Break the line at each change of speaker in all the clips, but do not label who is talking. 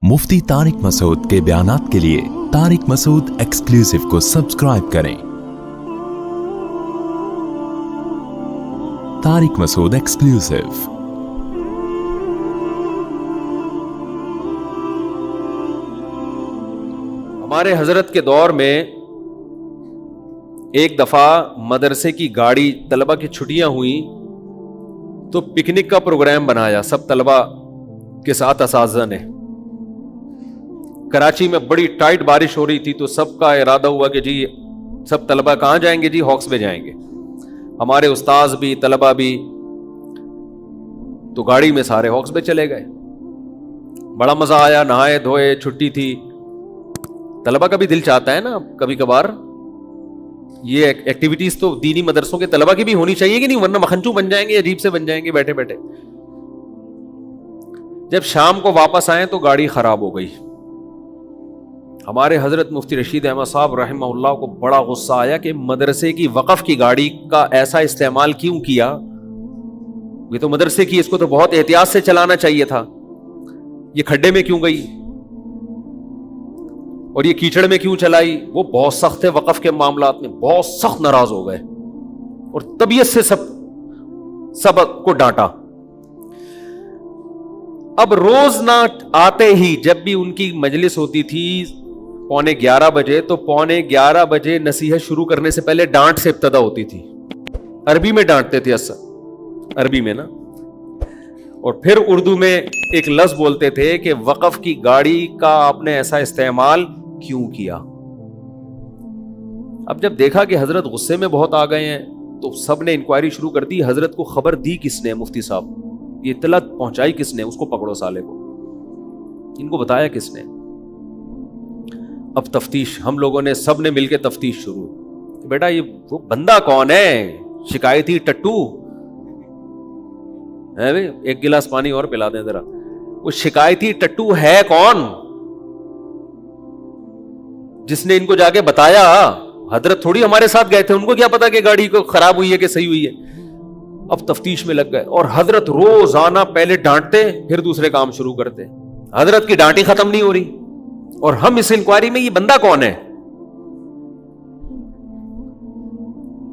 मुफ्ती तारिक मसूद के बयानात के लिए तारिक मसूद एक्सक्लूसिव को सब्सक्राइब करें। तारिक मसूद एक्सक्लूसिव।
हमारे हजरत के दौर में एक दफा मदरसे की गाड़ी, तलबा की छुट्टियां हुई तो पिकनिक का प्रोग्राम बनाया सब तलबा के साथ असातिज़ा ने। कराची में बड़ी टाइट बारिश हो रही थी तो सबका इरादा हुआ कि जी सब तलबा कहाँ जाएंगे, जी हॉक्स में जाएंगे। हमारे उस्ताद भी तलबा भी, तो गाड़ी में सारे हॉक्स में चले गए। बड़ा मजा आया, नहाए धोए, छुट्टी थी। तलबा का भी दिल चाहता है ना कभी कभार, ये एक्टिविटीज तो दीनी मदरसों के तलबा की भी होनी चाहिए कि नहीं, वरना मखनचू बन जाएंगे, अजीब से बन जाएंगे बैठे बैठे। जब शाम को वापस आए तो गाड़ी खराब हो गई। हमारे हजरत मुफ्ती रशीद अहमद साहब रहमहुल्लाह को बड़ा गुस्सा आया कि मदरसे की वक़फ़ की गाड़ी का ऐसा इस्तेमाल क्यों किया। ये तो मदरसे की, इसको तो बहुत एहतियात से चलाना चाहिए था। ये खड्डे में क्यों गई और ये कीचड़ में क्यों चलाई। वो बहुत सख्त है वक़फ़ के मामलात में, बहुत सख्त नाराज हो गए और तबीयत से सब को डांटा। अब रोज ना आते ही जब भी उनकी मजलिस होती थी 11:15 बजे, तो 11:15 बजे नसीहत शुरू करने से पहले डांट से इब्तदा होती थी। अरबी में डांटते थे, अरबी में ना, और फिर उर्दू में एक लफ्ज बोलते थे कि वक़फ़ की गाड़ी का आपने ऐसा इस्तेमाल क्यों किया। अब जब देखा कि हजरत गुस्से में बहुत आ गए हैं तो सब ने इंक्वायरी शुरू कर दी। हजरत को खबर दी किसने, मुफ्ती साहब, ये इत्तला पहुंचाई किसने, उसको पकड़ो साले को, इनको बताया किसने। अब तफ्तीश, हम लोगों ने सब ने मिलकर तफ्तीश शुरू। बेटा ये वो बंदा कौन है, शिकायती टट्टू है भाई, एक गिलास पानी और पिला दें जरा। वो शिकायती टट्टू है कौन जिसने इनको जाके बताया। हजरत थोड़ी हमारे साथ गए थे, उनको क्या पता कि गाड़ी को खराब हुई है कि सही हुई है। अब तफ्तीश में लग गए और हजरत रोजाना पहले डांटते फिर दूसरे काम शुरू करते। हजरत की डांटी खत्म नहीं हो रही और हम इस इंक्वायरी में ये बंदा कौन है,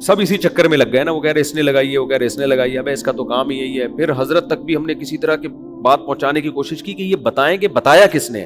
सब इसी चक्कर में लग गए ना। वो कह रहे इसने लगाई है, वो कह रहे इसने लगाई है, अबे इसका तो काम ही यही है। फिर हजरत तक भी हमने किसी तरह की बात पहुंचाने की कोशिश की कि ये बताएं कि बताया किसने।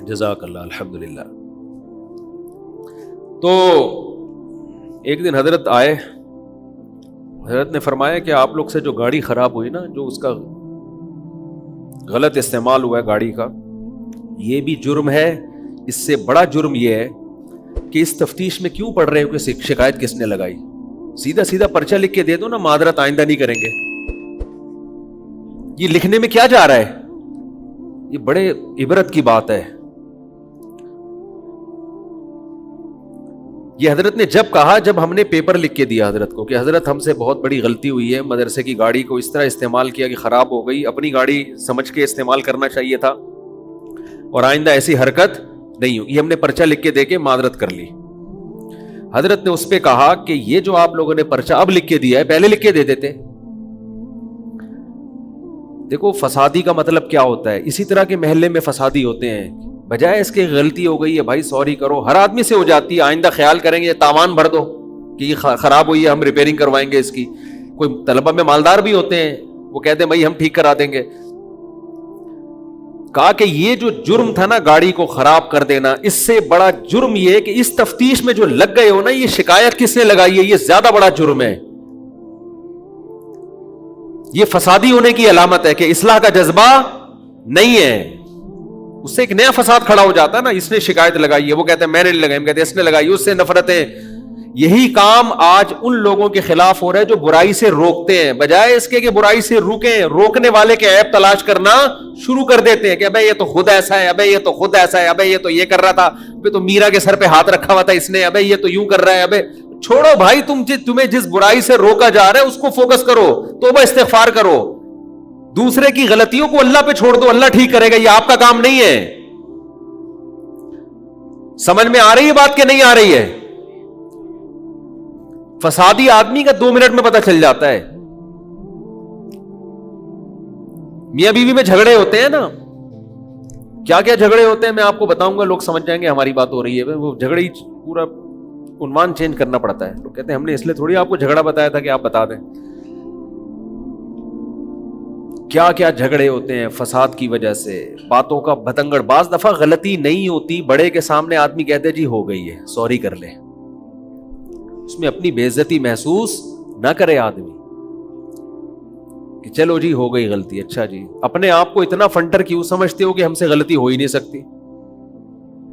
जज़ाकल्लाह, अल्हम्दुलिल्लाह। तो एक दिन हजरत आए, हजरत ने फरमाया कि आप लोग से जो गाड़ी खराब हुई ना, जो उसका गलत इस्तेमाल हुआ है गाड़ी का, ये भी जुर्म है। इससे बड़ा जुर्म ये है कि इस तफ्तीश में क्यों पढ़ रहे हो कि शिकायत किसने लगाई। सीधा सीधा पर्चा लिख के दे दो ना, मादरत आइंदा नहीं करेंगे। ये लिखने में क्या जा रहा है, ये बड़े इबरत की बात है। ये हजरत ने जब कहा, जब हमने पेपर लिख के दिया हजरत को कि हजरत हमसे बहुत बड़ी गलती हुई है, मदरसे की गाड़ी को इस तरह इस्तेमाल किया कि खराब हो गई, अपनी गाड़ी समझ के इस्तेमाल करना चाहिए था और आइंदा ऐसी हरकत नहीं होगी। हमने पर्चा लिख के देके मादरत कर ली। हजरत ने उस पे कहा कि ये जो आप लोगों ने पर्चा अब लिख के दिया है, पहले लिख के दे देते। देखो फसादी का मतलब क्या होता है, इसी तरह के महल्ले में फसादी होते हैं। बजाय इसके गलती हो गई है भाई सॉरी करो, हर आदमी से हो जाती है, आइंदा ख्याल करेंगे, तावान भर दो कि ये खराब हुई है, हम रिपेयरिंग करवाएंगे इसकी। कोई तलबा में मालदार भी होते हैं, वो कहते हैं भाई हम ठीक करा देंगे। कहा कि ये जो जुर्म था ना गाड़ी को खराब कर देना, इससे बड़ा जुर्म ये कि इस तफ्तीश में जो लग गए हो ना, ये शिकायत किसने लगाई है, ये ज्यादा बड़ा जुर्म है। ये फसादी होने की अलामत है कि इस्लाह का जज्बा नहीं है। उससे एक नया फसाद खड़ा हो जाता है ना, इसने शिकायत लगाई है, वो कहते हैं मैंने नहीं लगाई, हम कहते हैं इसने लगाई, उससे नफरतें। यही काम आज उन लोगों के खिलाफ हो रहा है जो बुराई से रोकते हैं। बजाय इसके कि बुराई से रुकें, रोकने वाले के ऐब तलाश करना शुरू कर देते हैं कि अबे ये तो खुद ऐसा है, अबे ये तो खुद ऐसा है, अबे ये तो ये कर रहा था, अबे तो मीरा के सर पे हाथ रखा हुआ था इसने, अबे ये तो यूं कर रहा है। अबे छोड़ो भाई, तुम्हें जिस बुराई से रोका जा रहा है उसको फोकस करो, तौबा इस्तिगफार करो। दूसरे की गलतियों को अल्लाह पे छोड़ दो, अल्लाह ठीक करेगा, ये आपका काम नहीं है। समझ में आ रही है बात कि नहीं आ रही है? फसादी आदमी का 2 मिनट में पता चल जाता है। मियां बीवी में झगड़े होते हैं ना, क्या क्या झगड़े होते हैं मैं आपको बताऊंगा, लोग समझ जाएंगे हमारी बात हो रही है। वो झगड़े ही पूरा उन्मान चेंज करना पड़ता है। लोग कहते हैं हमने इसलिए थोड़ी आपको झगड़ा बताया था कि आप बता दें। क्या क्या झगड़े होते हैं फसाद की वजह से, बातों का भतंगड़। बाज दफा गलती नहीं होती, बड़े के सामने आदमी कहते जी हो गई है, सॉरी कर ले, उसमें अपनी बेइज्जती महसूस ना करे आदमी कि चलो जी हो गई गलती। अच्छा जी, अपने आप को इतना फंटर क्यों समझते हो कि हमसे गलती हो ही नहीं सकती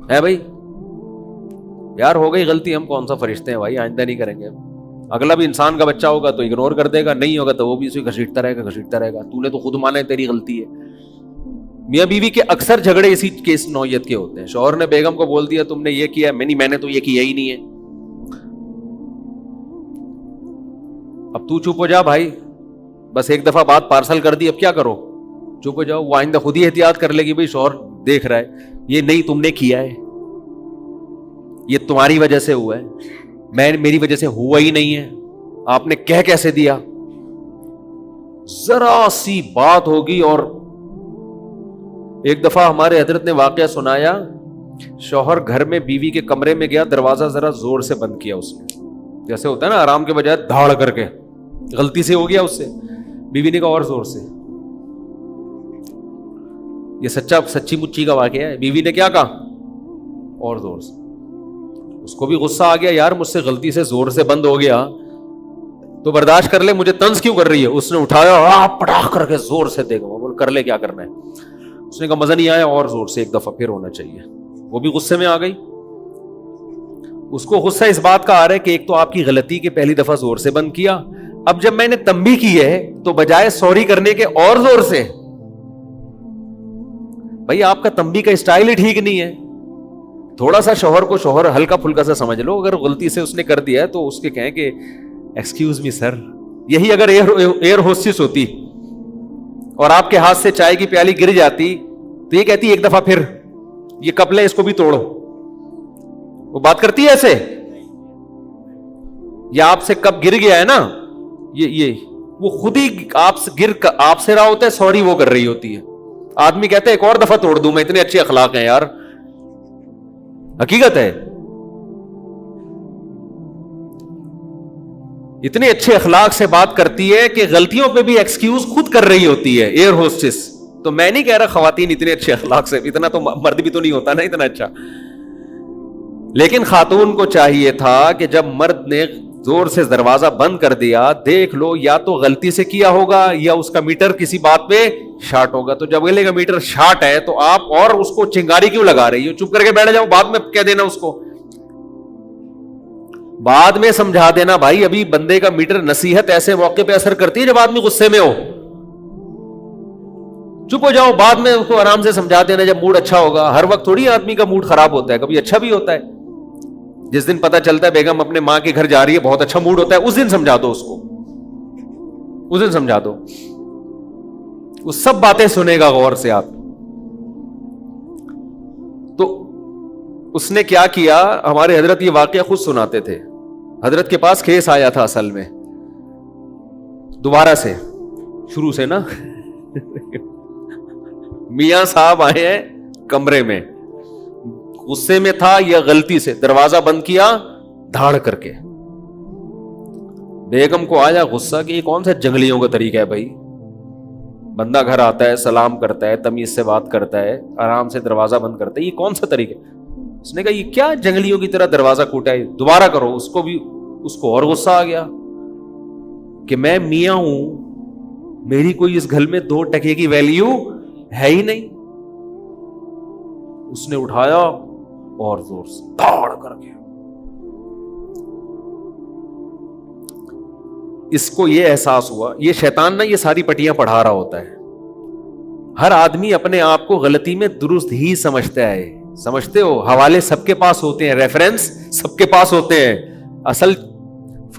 है भाई? यार हो गई गलती, हम कौन सा फरिश्ते हैं भाई, आइंदा नहीं करेंगे। अगला भी इंसान का बच्चा होगा तो इग्नोर कर देगा, नहीं होगा तो वो भी उसे घसीटता रहेगा। तूने तो खुद माना है तेरी गलती है। मियां बीवी के अक्सर झगड़े इसी केस नौयत के होते हैं। शौहर ने बेगम को बोल दिया तुमने ये किया, मैंने तो ये किया ही नहीं है। अब तू चुप हो जा भाई, बस एक दफा बात पार्सल कर दी, अब क्या करो, चुप हो जाओ। वो आइंदा खुद ही एहतियात कर लेगी, भाई शौहर देख रहा है, ये नहीं तुमने किया है, ये तुम्हारी वजह से हुआ है, मेरी वजह से हुआ ही नहीं है, आपने कह कैसे दिया। जरा सी बात होगी। और एक दफा हमारे हजरत ने वाकया सुनाया, शौहर घर में बीवी के कमरे में गया, दरवाजा जरा जोर से बंद किया उसने, जैसे होता है ना आराम के बजाय धाड़ करके, गलती से हो गया उससे। बीवी ने कहा और जोर से। ये सच्ची मुच्ची का वाकया है। बीवी ने क्या कहा? और जोर से। उसको भी गुस्सा आ गया, यार मुझसे गलती से जोर से बंद हो गया तो बर्दाश्त कर ले, मुझे तंज क्यों कर रही है। उसने उठाया, पटाख करके जोर से देखा। बोल कर ले, क्या करना है। उसने कहा मजा नहीं आया, और जोर से एक दफा फिर होना चाहिए। वो भी गुस्से में आ गई। उसको गुस्सा इस बात का आ रहा है कि एक तो आपकी गलती के पहली दफा जोर से बंद किया, अब जब मैंने तंबी की है तो बजाय सॉरी करने के और जोर से। भाई आपका तंबी का स्टाइल ही ठीक नहीं है। थोड़ा सा शौहर को शौहर हल्का फुल्का सा समझ लो। अगर गलती से उसने कर दिया है तो उसके कहें कि एक्सक्यूज मी सर। यही अगर एयर होस्टेस होती और आपके हाथ से चाय की प्याली गिर जाती तो ये कहती एक दफा फिर, ये कप ले, इसको भी तोड़ो। वो बात करती है ऐसे, या आपसे कप गिर गया है ना, ये वो खुद ही आपसे रहा होता है, सॉरी वो कर रही होती है। आदमी कहते हैं एक और दफा तोड़ दूं मैं, इतने अच्छे अखलाक हैं यार। हकीकत है, इतने अच्छे अखलाक से बात करती है कि गलतियों पे भी एक्सक्यूज खुद कर रही होती है एयर होस्टेस। तो मैं नहीं कह रहा खवातीन इतने अच्छे अखलाक से, इतना तो मर्द भी तो नहीं होता ना इतना अच्छा। लेकिन खातून को चाहिए था कि जब मर्द ने जोर से दरवाजा बंद कर दिया, देख लो या तो गलती से किया होगा या उसका मीटर किसी बात पे शार्ट होगा। तो जब अगले का मीटर शार्ट है तो आप और उसको चिंगारी क्यों लगा रही हो? चुप करके बैठ जाओ, बाद में कह देना उसको, बाद में समझा देना। भाई अभी बंदे का मीटर, नसीहत ऐसे मौके पे असर करती है जब आदमी गुस्से में हो। चुप हो जाओ, बाद में उसको आराम से समझा देना जब मूड अच्छा होगा। हर वक्त थोड़ी आदमी का मूड खराब होता है, कभी अच्छा भी होता है। जिस दिन पता चलता है बेगम अपने मां के घर जा रही है, बहुत अच्छा मूड होता है, उस दिन समझा दो उसको, उस दिन समझा दो। वो सब बातें सुनेगा गौर से आप। तो उसने क्या किया, हमारे हजरत ये वाकया खुद सुनाते थे। हजरत के पास केस आया था असल में, दोबारा से शुरू से ना मियां साहब आए हैं कमरे में, गुस्से में था या गलती से दरवाजा बंद किया धाड़ करके। बेगम को आया गुस्सा कि ये कौन सा जंगलियों का तरीका है भाई। बंदा घर आता है, सलाम करता है, तमीज से बात करता है, आराम से दरवाजा बंद करता है, ये कौन सा तरीका है। उसने कहा ये क्या जंगलियों की तरह दरवाजा कूटा है, दोबारा करो। उसको और गुस्सा आ गया कि मैं मियां हूं, मेरी कोई इस घर में 2 टके की वैल्यू है ही नहीं। उसने उठाया और जोर से धाड़ करके। इसको यह एहसास हुआ, ये शैतान ना ये सारी पटियां पढ़ा रहा होता है। हर आदमी अपने आप को गलती में दुरुस्त ही समझता है। समझते हो, हवाले सबके पास होते हैं, रेफरेंस सबके पास होते हैं। असल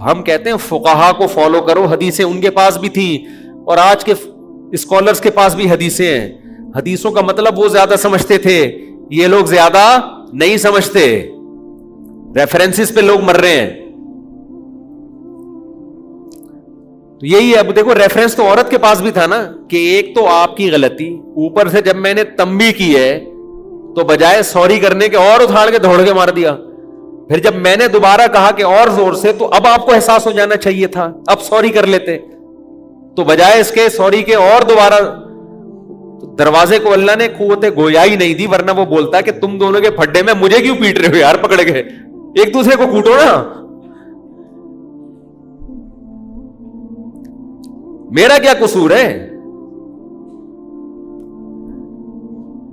हम कहते हैं फुकाहा को फॉलो करो, हदीसें उनके पास भी थी और आज के स्कॉलर्स के पास भी हदीसें हैं। हदीसों का मतलब वो ज्यादा समझते थे, ये लोग ज्यादा नहीं समझते। रेफरेंसेस पे लोग मर रहे हैं। تو یہی ہے. اب دیکھو ریفرنس تو عورت کے پاس بھی تھا نا کہ ایک تو آپ کی غلطی، اوپر سے جب میں نے تنبیہ کی ہے تو بجائے سوری کرنے کے اور اٹھاڑ کے دوڑ کے مار دیا. پھر جب میں نے دوبارہ کہا کہ اور زور سے، تو اب آپ کو احساس ہو جانا چاہیے تھا، اب سوری کر لیتے. تو بجائے اس کے سوری کے اور دوبارہ دروازے کو اللہ نے قوت گویائی نہیں دی، ورنہ وہ بولتا ہے کہ تم دونوں کے پھڈے میں مجھے کیوں پیٹ رہے ہو یار، پکڑ کے ایک دوسرے کو کوٹو نا، میرا کیا قصور ہے.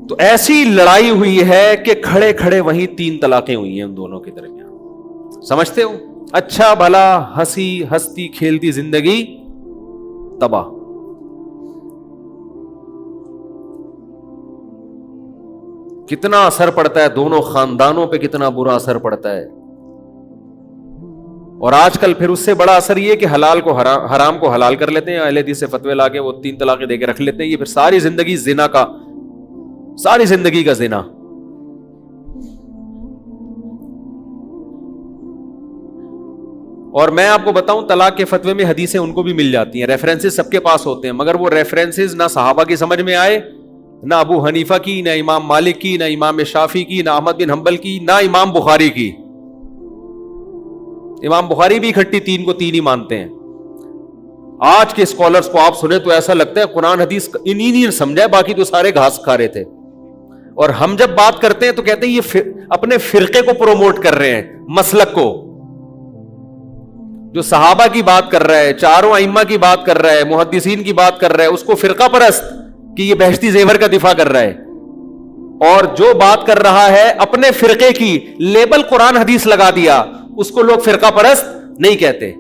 تو ایسی لڑائی ہوئی ہے کہ کھڑے کھڑے وہیں 3 طلاقیں ہوئی ہیں ان دونوں کے درمیان. سمجھتے ہو؟ اچھا بھلا ہستی کھیلتی زندگی تباہ. کتنا اثر پڑتا ہے دونوں خاندانوں پہ، کتنا برا اثر پڑتا ہے. اور آج کل پھر اس سے بڑا اثر یہ کہ حلال کو حرام کو حلال کر لیتے ہیں، اہل حدیث سے فتوے لا کے وہ 3 طلاقیں دے کے رکھ لیتے ہیں. یہ پھر ساری زندگی زنا کا، ساری زندگی کا زنا. اور میں آپ کو بتاؤں طلاق کے فتوے میں حدیثیں ان کو بھی مل جاتی ہیں، ریفرنسز سب کے پاس ہوتے ہیں، مگر وہ ریفرنسز نہ صحابہ کی سمجھ میں آئے، نہ ابو حنیفہ کی، نہ امام مالک کی، نہ امام شافعی کی، نہ احمد بن حنبل کی، نہ امام بخاری کی. امام بخاری بھی اکٹھی 3 کو 3 ہی مانتے ہیں. آج کے اسکالرز کو آپ سنیں تو ایسا لگتا ہے قرآن حدیث انہی نے سمجھا ہے، باقی تو سارے گھاس کھا رہے تھے. اور ہم جب بات کرتے ہیں تو کہتے ہیں یہ اپنے فرقے کو پروموٹ کر رہے ہیں، مسلک کو. جو صحابہ کی بات کر رہا ہے، چاروں ائمہ کی بات کر رہا ہے، محدثین کی بات کر رہا ہے، اس کو فرقہ پرست کہ یہ بہشتی زیور کا دفاع کر رہا ہے. اور جو بات کر رہا ہے اپنے فرقے کی، لیبل قرآن حدیث لگا دیا، اس کو لوگ فرقہ پرست نہیں کہتے.